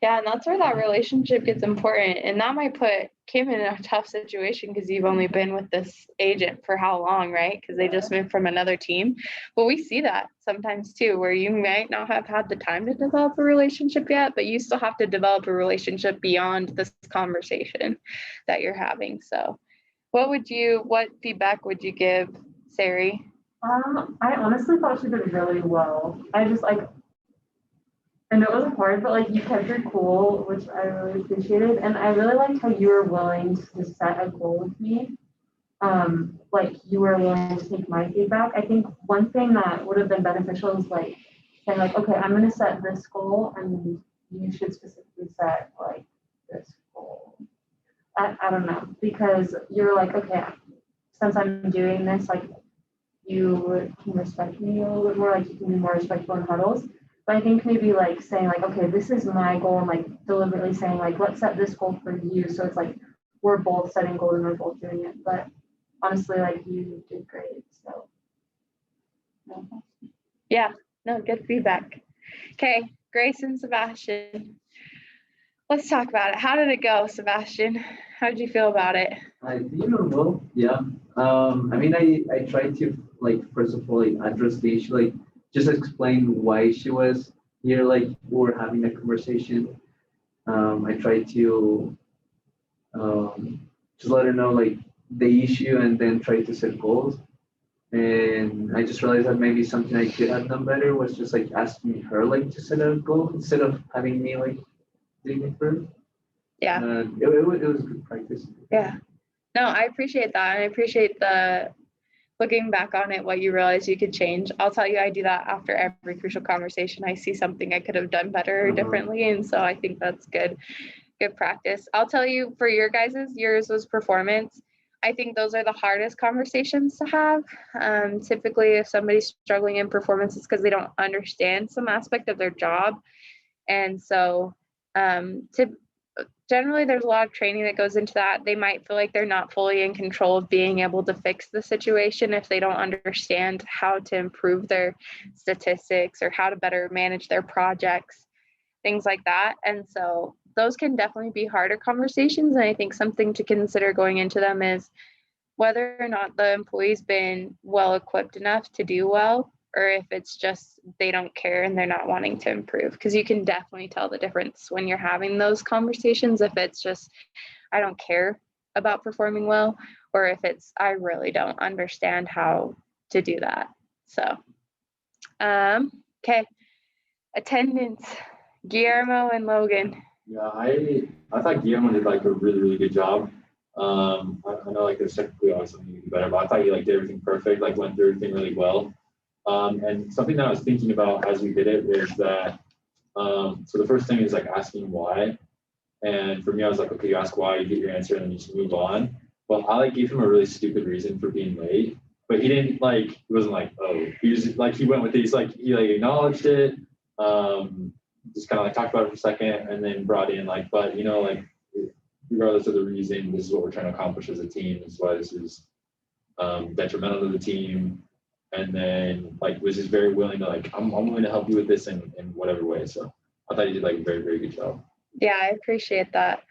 Yeah, and that's where that relationship gets important. And that might put Kim in a tough situation because you've only been with this agent for how long, right? Because they just moved from another team. But we see that sometimes too, where you might not have had the time to develop a relationship yet, but you still have to develop a relationship beyond this conversation that you're having. So what feedback would you give Sari? I honestly thought she did really well. I just like, I know it was hard, but like you kept your cool, which I really appreciated. And I really liked how you were willing to set a goal with me. Like you were willing to take my feedback. I think one thing that would have been beneficial is like saying like, okay, I'm going to set this goal and you should specifically set like this goal. I don't know, because you're like, okay, since I'm doing this, like you can respect me a little bit more, like you can be more respectful in huddles. But I think maybe like saying like, okay, this is my goal, and like deliberately saying like, let's set this goal for you. So it's like we're both setting goals and we're both doing it. But honestly, like you did great. So Yeah, no, good feedback. Okay, Grace and Sebastian. Let's talk about it. How did it go, Sebastian? How did you feel about it? I think it went well, yeah. I mean, I tried to, like, first of all, like, address the issue, like, just explain why she was here, like, we were having a conversation. I tried to just let her know, like, the issue and then try to set goals. And I just realized that maybe something I could have done better was just, like, asking her, like, to set a goal instead of having me, like, doing it first. Yeah. It was good practice. Yeah. No, I appreciate that. And I appreciate the looking back on it, what you realize you could change. I'll tell you, I do that after every crucial conversation. I see something I could have done better or differently. And so I think that's good practice. I'll tell you, for your guys's, yours was performance. I think those are the hardest conversations to have. Typically, if somebody's struggling in performance, it's because they don't understand some aspect of their job. And so generally there's a lot of training that goes into that. They might feel like they're not fully in control of being able to fix the situation if they don't understand how to improve their statistics or how to better manage their projects, things like that. And so those can definitely be harder conversations. And I think something to consider going into them is whether or not the employee's been well equipped enough to do well, or if it's just they don't care and they're not wanting to improve. Because you can definitely tell the difference when you're having those conversations, if it's just, I don't care about performing well, or if it's, I really don't understand how to do that. So, okay, attendance, Guillermo and Logan. Yeah, I thought Guillermo did like a really, really good job. I know like there's technically always something you can do better, but I thought you like did everything perfect, like went through everything really well. And something that I was thinking about as we did it was that, so the first thing is like asking why. And for me, I was like, okay, you ask why, you get your answer, and then you just move on. But I like gave him a really stupid reason for being late, but he didn't like, he wasn't like, oh, he was like, he went with it. He's like, he like acknowledged it, just kind of like talked about it for a second, and then brought in like, but you know, like regardless of the reason, this is what we're trying to accomplish as a team. This is why this is detrimental to the team. And then like was just very willing to like, I'm willing to help you with this in whatever way. So I thought you did like a very, very good job. Yeah, I appreciate that.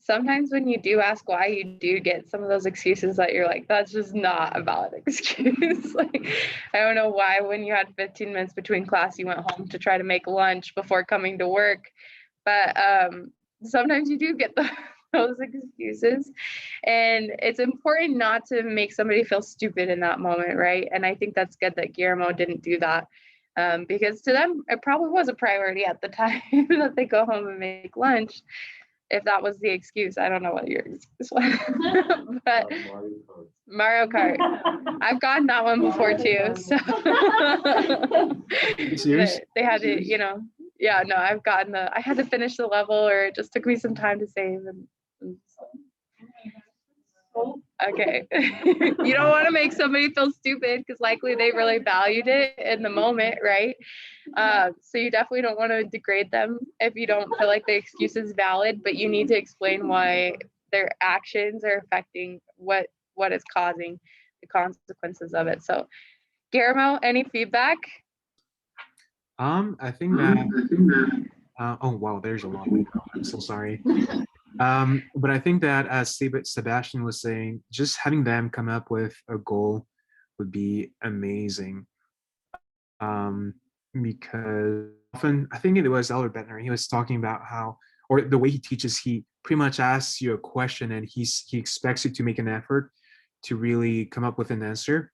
Sometimes when you do ask why, you do get some of those excuses that you're like, that's just not a valid excuse. Like, I don't know why when you had 15 minutes between class, you went home to try to make lunch before coming to work. But sometimes you do get those excuses. And it's important not to make somebody feel stupid in that moment, right? And I think that's good that Guillermo didn't do that. Because to them, it probably was a priority at the time that they go home and make lunch. If that was the excuse, I don't know what your excuse was. But Mario Kart. I've gotten that one before too. So they had to, you know, yeah, no, I've gotten I had to finish the level, or it just took me some time to save. And okay. You don't want to make somebody feel stupid because likely they really valued it in the moment, right? So you definitely don't want to degrade them if you don't feel like the excuse is valid, but you need to explain why their actions are affecting what is causing the consequences of it. So Guillermo, any feedback? I think that oh wow, there's a lot. I'm so sorry. But I think that as Sebastian was saying, just having them come up with a goal would be amazing. Um, because often I think it was Albert Bettner, he was talking about how, or the way he teaches, he pretty much asks you a question and he expects you to make an effort to really come up with an answer.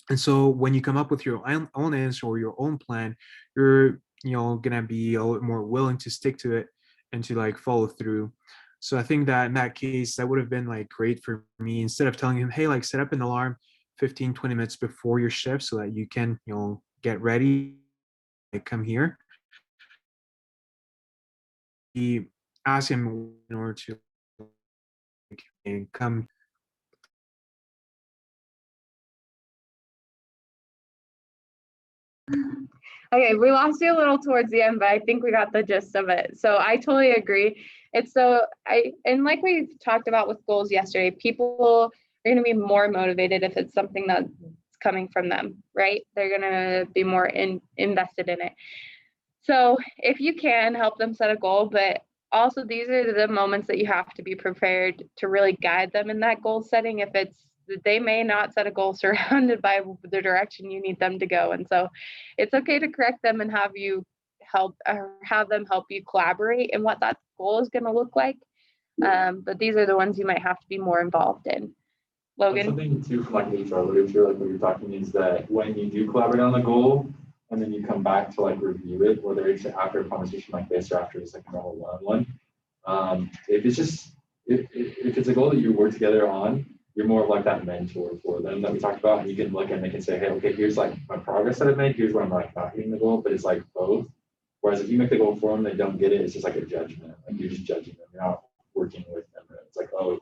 And so when you come up with your own answer or your own plan, you're gonna be a little more willing to stick to it and to like follow through. So I think that in that case, that would have been like great for me, instead of telling him, hey, like set up an alarm 15-20 minutes before your shift so that you can get ready, like come here. He asked him in order to like, and come. Okay, we lost you a little towards the end, but I think we got the gist of it. So I totally agree. It's and like we talked about with goals yesterday, people are going to be more motivated if it's something that's coming from them, right? They're going to be more invested in it. So if you can help them set a goal, but also these are the moments that you have to be prepared to really guide them in that goal setting. If they may not set a goal surrounded by the direction you need them to go. And so it's okay to correct them and have them help you collaborate in what that goal is going to look like. But these are the ones you might have to be more involved in. Logan? Something too from like HR literature, like what you're talking is that when you do collaborate on the goal and then you come back to like review it, whether it's after a conversation like this or after it's like a normal one-on-one, if it's a goal that you work together on, you're more of like that mentor for them that we talked about, and you can look and they can say, hey, okay, here's like my progress that I've made, here's where I'm like not hitting the goal, but it's like both. Whereas if you make the goal for them, they don't get it, it's just like a judgment. Like you're just judging them, you're not working with them. It's like, oh,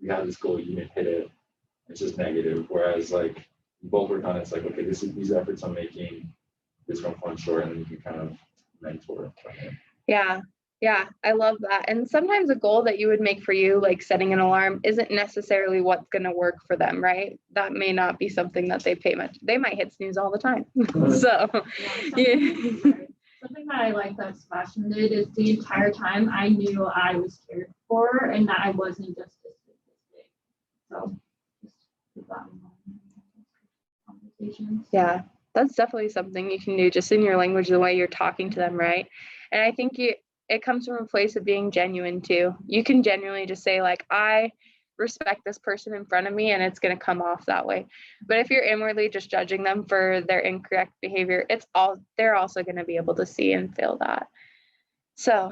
you have this goal, you didn't hit it. It's just negative. Whereas like you both work on it, it's like, okay, these efforts I'm making, this one falling short, and then you can kind of mentor. Yeah, I love that. And sometimes a goal that you would make for you, like setting an alarm, isn't necessarily what's going to work for them, right? That may not be something that they pay much. They might hit snooze all the time. So, something that I like that Sebastian did is the entire time I knew I was cared for and that I wasn't just this big. So, just keep that in mind. Conversations. Yeah, that's definitely something you can do just in your language, the way you're talking to them, right? And I think it comes from a place of being genuine too. You can genuinely just say like, I respect this person in front of me, and it's going to come off that way. But if you're inwardly just judging them for their incorrect behavior, they're also going to be able to see and feel that. So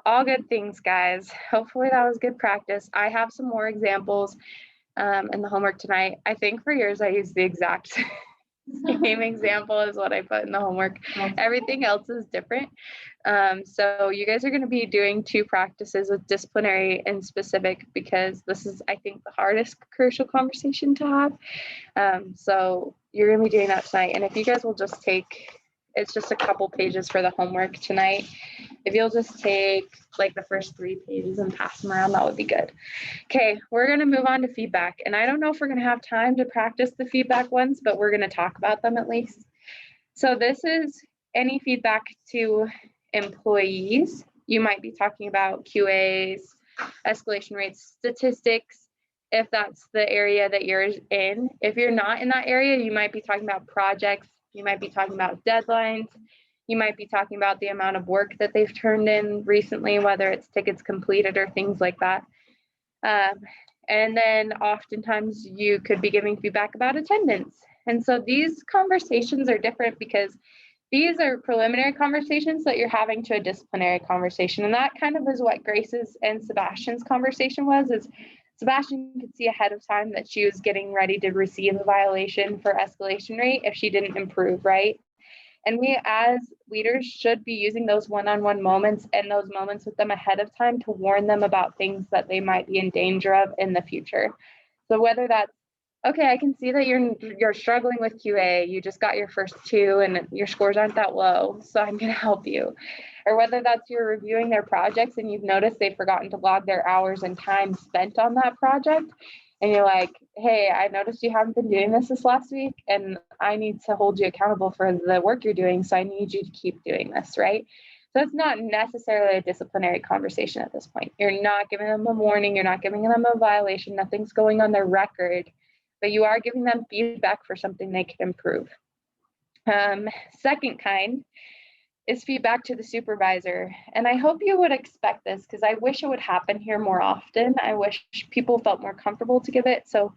all good things, guys. Hopefully that was good practice. I have some more examples in the homework tonight. I think for yours I used the exact same example as what I put in the homework. Everything else is different. So you guys are going to be doing 2 practices with disciplinary and specific, because this is, I think, the hardest crucial conversation to have. So you're going to be doing that tonight. And if you guys will just it's just a couple pages for the homework tonight. If you'll just take like the first 3 pages and pass them around, that would be good. Okay, we're going to move on to feedback. And I don't know if we're going to have time to practice the feedback ones, but we're going to talk about them at least. So this is any feedback to employees. You might be talking about QAs, escalation rates, statistics, if that's the area that you're in. If you're not in that area, you might be talking about projects. You might be talking about deadlines. You might be talking about the amount of work that they've turned in recently, whether it's tickets completed or things like that. And then oftentimes you could be giving feedback about attendance. And so these conversations are different because these are preliminary conversations that you're having to a disciplinary conversation. And that kind of is what Grace's and Sebastian's conversation was, is Sebastian could see ahead of time that she was getting ready to receive a violation for escalation rate if she didn't improve, right? And we as leaders should be using those one-on-one moments and those moments with them ahead of time to warn them about things that they might be in danger of in the future. So whether that's okay, I can see that you're struggling with QA. You just got your first 2 and your scores aren't that low, so I'm going to help you. Or whether that's you're reviewing their projects and you've noticed they've forgotten to log their hours and time spent on that project. And you're like, hey, I noticed you haven't been doing this last week, and I need to hold you accountable for the work you're doing. So I need you to keep doing this, right? So it's not necessarily a disciplinary conversation at this point. You're not giving them a warning. You're not giving them a violation. Nothing's going on their record, but you are giving them feedback for something they can improve. Second kind is feedback to the supervisor. And I hope you would expect this, because I wish it would happen here more often. I wish people felt more comfortable to give it. So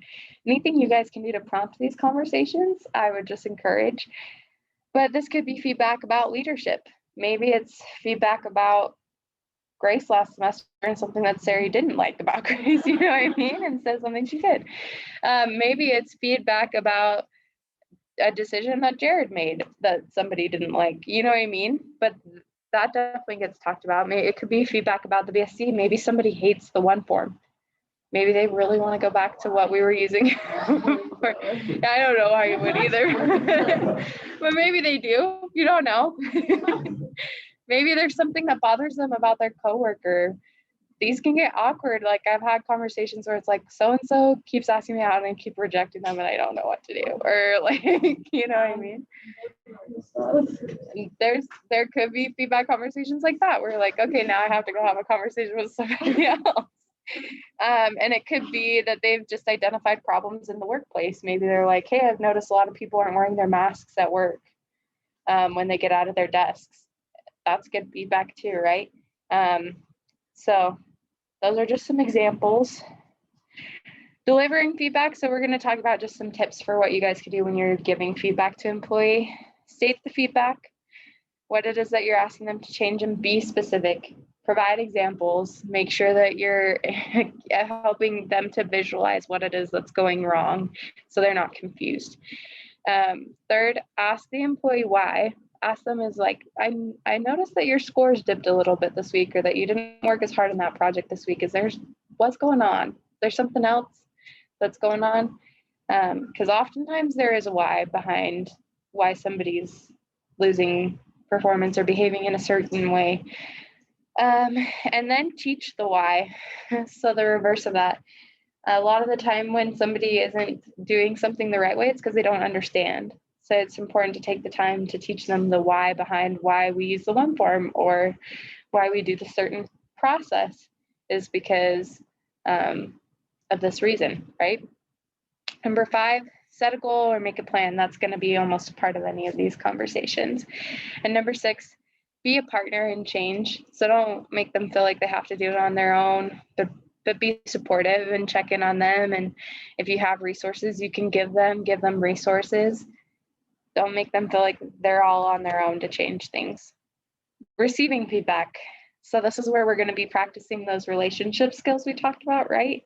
anything you guys can do to prompt these conversations, I would just encourage. But this could be feedback about leadership. Maybe it's feedback about Grace last semester and something that Sarah didn't like about Grace, you know what I mean? And says something she did. Maybe it's feedback about a decision that Jared made that somebody didn't like, you know what I mean? But that definitely gets talked about. Maybe it could be feedback about the BSC. Maybe somebody hates the one form. Maybe they really want to go back to what we were using before. I don't know how you would either, but maybe they do. You don't know. Maybe there's something that bothers them about their coworker. These can get awkward. Like I've had conversations where it's like, so-and-so keeps asking me out and I keep rejecting them and I don't know what to do. Or like, you know what I mean? There could be feedback conversations like that where like, okay, now I have to go have a conversation with somebody else. And it could be that they've just identified problems in the workplace. Maybe they're like, hey, I've noticed a lot of people aren't wearing their masks at work when they get out of their desks. That's good feedback too, right? So those are just some examples. Delivering feedback. So we're going to talk about just some tips for what you guys could do when you're giving feedback to employee. State the feedback, what it is that you're asking them to change, and be specific. Provide examples. Make sure that you're helping them to visualize what it is that's going wrong so they're not confused. Third, ask the employee why. Ask them is like, I noticed that your scores dipped a little bit this week, or that you didn't work as hard on that project this week. What's going on? There's something else that's going on? Because oftentimes there is a why behind why somebody's losing performance or behaving in a certain way. And then teach the why. So the reverse of that. A lot of the time when somebody isn't doing something the right way, it's because they don't understand. So it's important to take the time to teach them the why behind why we use the one form or why we do the certain process is because of this reason, right? Number 5, set a goal or make a plan. That's going to be almost a part of any of these conversations. And number 6, be a partner in change. So don't make them feel like they have to do it on their own, but be supportive and check in on them. And if you have resources you can give them resources. Don't make them feel like they're all on their own to change things. Receiving feedback. So this is where we're going to be practicing those relationship skills we talked about, right?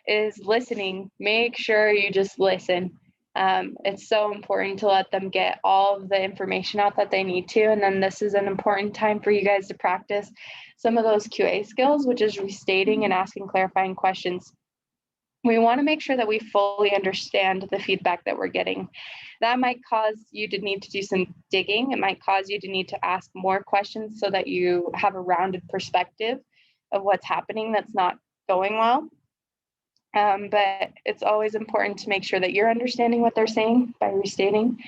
Is listening. Make sure you just listen. It's so important to let them get all of the information out that they need to. And then this is an important time for you guys to practice some of those QA skills, which is restating and asking clarifying questions. We want to make sure that we fully understand the feedback that we're getting. That might cause you to need to do some digging. It might cause you to need to ask more questions so that you have a rounded perspective of what's happening that's not going well. But it's always important to make sure that you're understanding what they're saying by restating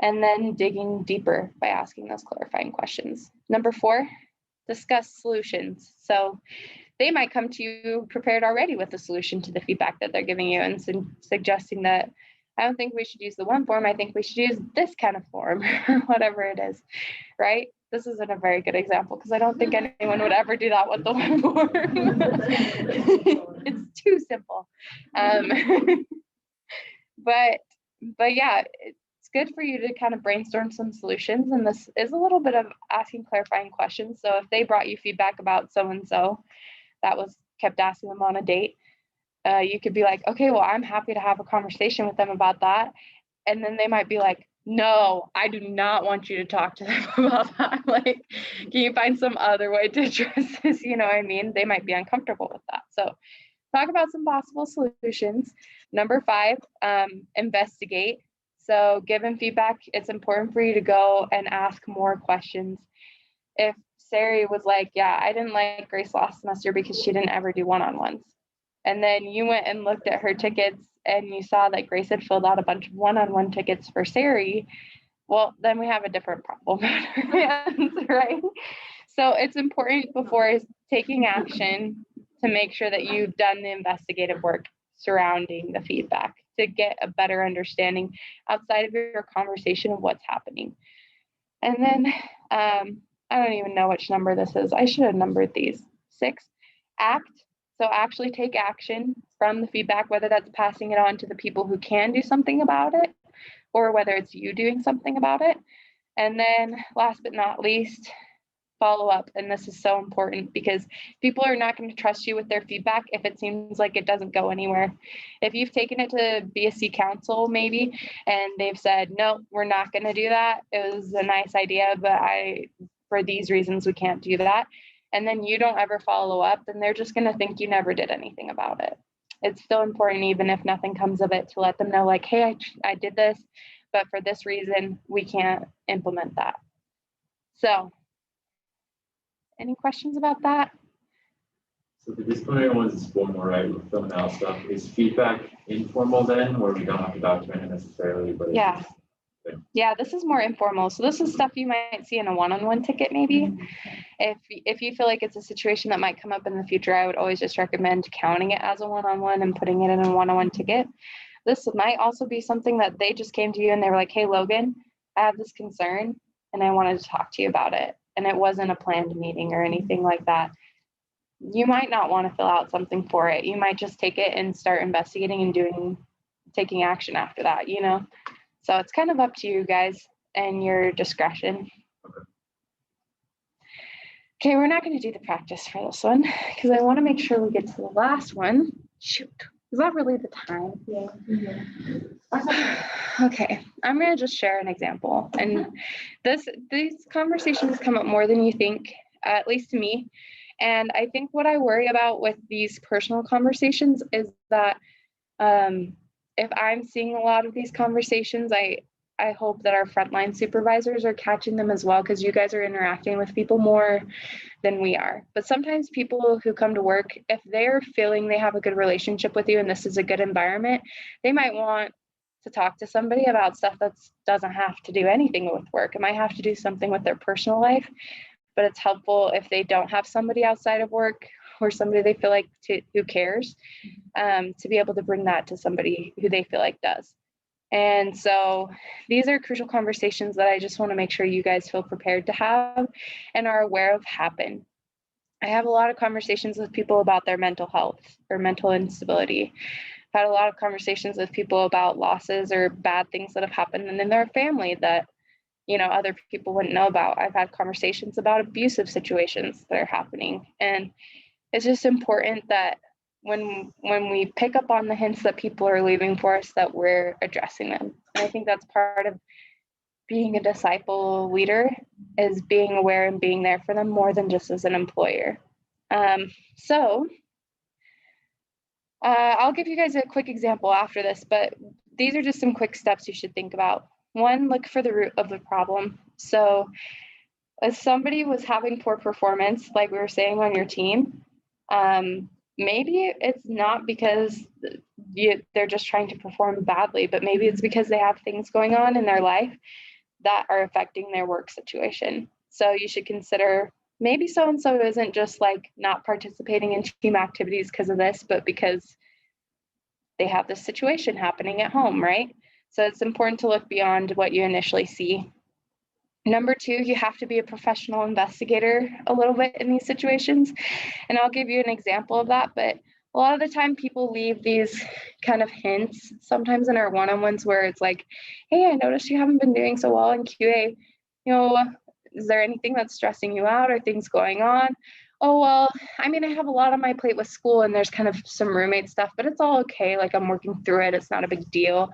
and then digging deeper by asking those clarifying questions. Number 4, discuss solutions. So they might come to you prepared already with a solution to the feedback that they're giving you and suggesting that I don't think we should use the one form. I think we should use this kind of form or whatever it is, right? This isn't a very good example because I don't think anyone would ever do that with the one form. It's too simple. But yeah, it's good for you to kind of brainstorm some solutions. And this is a little bit of asking clarifying questions. So if they brought you feedback about so-and-so that was kept asking them on a date, you could be like, okay, well, I'm happy to have a conversation with them about that. And then they might be like, no, I do not want you to talk to them about that. Like, can you find some other way to address this? You know what I mean? They might be uncomfortable with that. So talk about some possible solutions. Number 5, investigate. So given feedback, it's important for you to go and ask more questions. If Sari was like, yeah, I didn't like Grace last semester because she didn't ever do one-on-ones. And then you went and looked at her tickets and you saw that Grace had filled out a bunch of one-on-one tickets for Sari. Well, then we have a different problem on our hands, right? So it's important before taking action to make sure that you've done the investigative work surrounding the feedback to get a better understanding outside of your conversation of what's happening. And then I don't even know which number this is. I should have numbered these. 6, act. So actually take action from the feedback, whether that's passing it on to the people who can do something about it, or whether it's you doing something about it. And then last but not least, follow up. And this is so important because people are not going to trust you with their feedback if it seems like it doesn't go anywhere. If you've taken it to BSC council maybe, and they've said, no, we're not going to do that. It was a nice idea, but for these reasons, we can't do that. And then you don't ever follow up, then they're just going to think you never did anything about it. It's still important, even if nothing comes of it, to let them know like, hey, I did this, but for this reason, we can't implement that. So any questions about that? So the disciplinary ones is formal, right? We're filling out stuff. Is feedback informal then, where we don't have to document it necessarily? But Yeah. Yeah, this is more informal. So this is stuff you might see in a one-on-one ticket maybe. If you feel like it's a situation that might come up in the future, I would always just recommend counting it as a one-on-one and putting it in a one-on-one ticket. This might also be something that they just came to you and they were like, hey, Logan, I have this concern and I wanted to talk to you about it. And it wasn't a planned meeting or anything like that. You might not want to fill out something for it. You might just take it and start investigating and taking action after that, you know? So it's kind of up to you guys and your discretion. Okay, we're not going to do the practice for this one because I want to make sure we get to the last one. Shoot, is that really the time? Yeah. Okay, I'm going to just share an example. And these conversations come up more than you think, at least to me. And I think what I worry about with these personal conversations is that if I'm seeing a lot of these conversations, I hope that our frontline supervisors are catching them as well, because you guys are interacting with people more than we are. But sometimes people who come to work, if they're feeling they have a good relationship with you and this is a good environment, they might want to talk to somebody about stuff that doesn't have to do anything with work. It might have to do something with their personal life, but it's helpful if they don't have somebody outside of work or somebody they feel like who cares, to be able to bring that to somebody who they feel like does. And so these are crucial conversations that I just want to make sure you guys feel prepared to have and are aware of happen. I have a lot of conversations with people about their mental health or mental instability. I've had a lot of conversations with people about losses or bad things that have happened in their family that, you know, other people wouldn't know about. I've had conversations about abusive situations that are happening. And it's just important that when we pick up on the hints that people are leaving for us, that we're addressing them. And I think that's part of being a disciple leader, is being aware and being there for them more than just as an employer. So I'll give you guys a quick example after this, but these are just some quick steps you should think about. 1, look for the root of the problem. So if somebody was having poor performance, like we were saying on your team, maybe it's not because they're just trying to perform badly, but maybe it's because they have things going on in their life that are affecting their work situation. So you should consider maybe so-and-so isn't just like not participating in team activities because of this, but because they have this situation happening at home, right? So it's important to look beyond what you initially see. Number 2, you have to be a professional investigator a little bit in these situations. And I'll give you an example of that, but a lot of the time people leave these kind of hints, sometimes in our one-on-ones, where it's like, hey, I noticed you haven't been doing so well in QA. You know, is there anything that's stressing you out or things going on? Oh, well, I mean, I have a lot on my plate with school and there's kind of some roommate stuff, but it's all okay. Like, I'm working through it. It's not a big deal,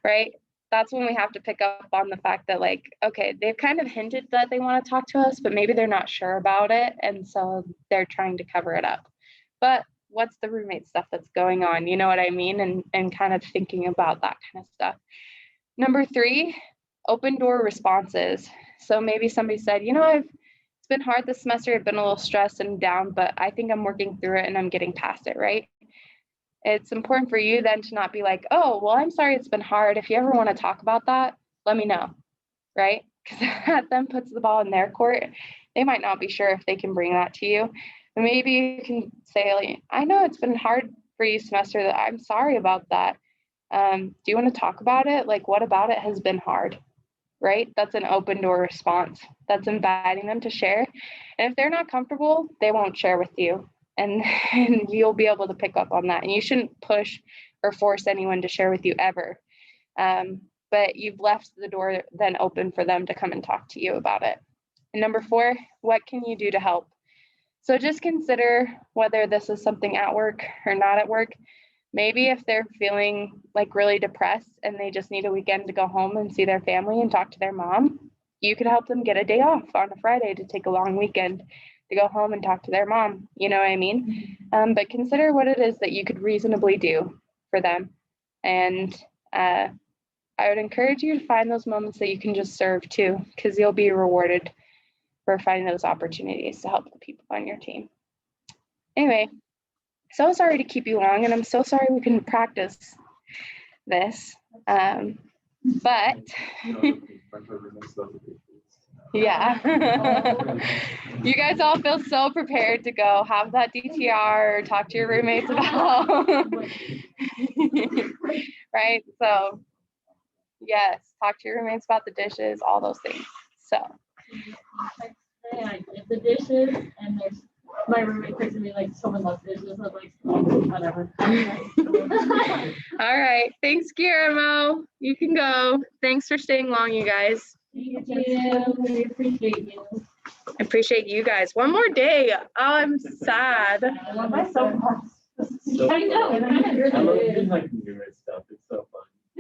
right? That's when we have to pick up on the fact that, like, okay, they've kind of hinted that they want to talk to us, but maybe they're not sure about it. And so they're trying to cover it up. But what's the roommate stuff that's going on? You know what I mean? And kind of thinking about that kind of stuff. Number 3, open door responses. So maybe somebody said, you know, it's been hard this semester. I've been a little stressed and down, but I think I'm working through it and I'm getting past it, right? It's important for you then to not be like, oh, well, I'm sorry it's been hard. If you ever want to talk about that, let me know, right? Because that then puts the ball in their court. They might not be sure if they can bring that to you. But maybe you can say, like, I know it's been hard for you semester. That I'm sorry about that. Do you want to talk about it? Like, what about it has been hard, right? That's an open door response. That's inviting them to share. And if they're not comfortable, they won't share with you. And you'll be able to pick up on that. And you shouldn't push or force anyone to share with you ever. But you've left the door then open for them to come and talk to you about it. And number 4, what can you do to help? So just consider whether this is something at work or not at work. Maybe if they're feeling like really depressed and they just need a weekend to go home and see their family and talk to their mom, you could help them get a day off on a Friday to take a long weekend to go home and talk to their mom. You know what I mean? But consider what it is that you could reasonably do for them. And I would encourage you to find those moments that you can just serve too, because you'll be rewarded for finding those opportunities to help the people on your team. Anyway, so sorry to keep you long, and I'm so sorry we couldn't practice this. But yeah, you guys all feel so prepared to go have that DTR or talk to your roommates about, right? So yes, talk to your roommates about the dishes, all those things. So I did the dishes, and there's my roommate texted me like someone left dishes. I'm like, whatever. all right, thanks, Guillermo. You can go. Thanks for staying long, you guys. Thank you. We appreciate you. I appreciate you guys. One more day. Oh, I'm sad. I love my so much. I know. I love doing like numerous stuff.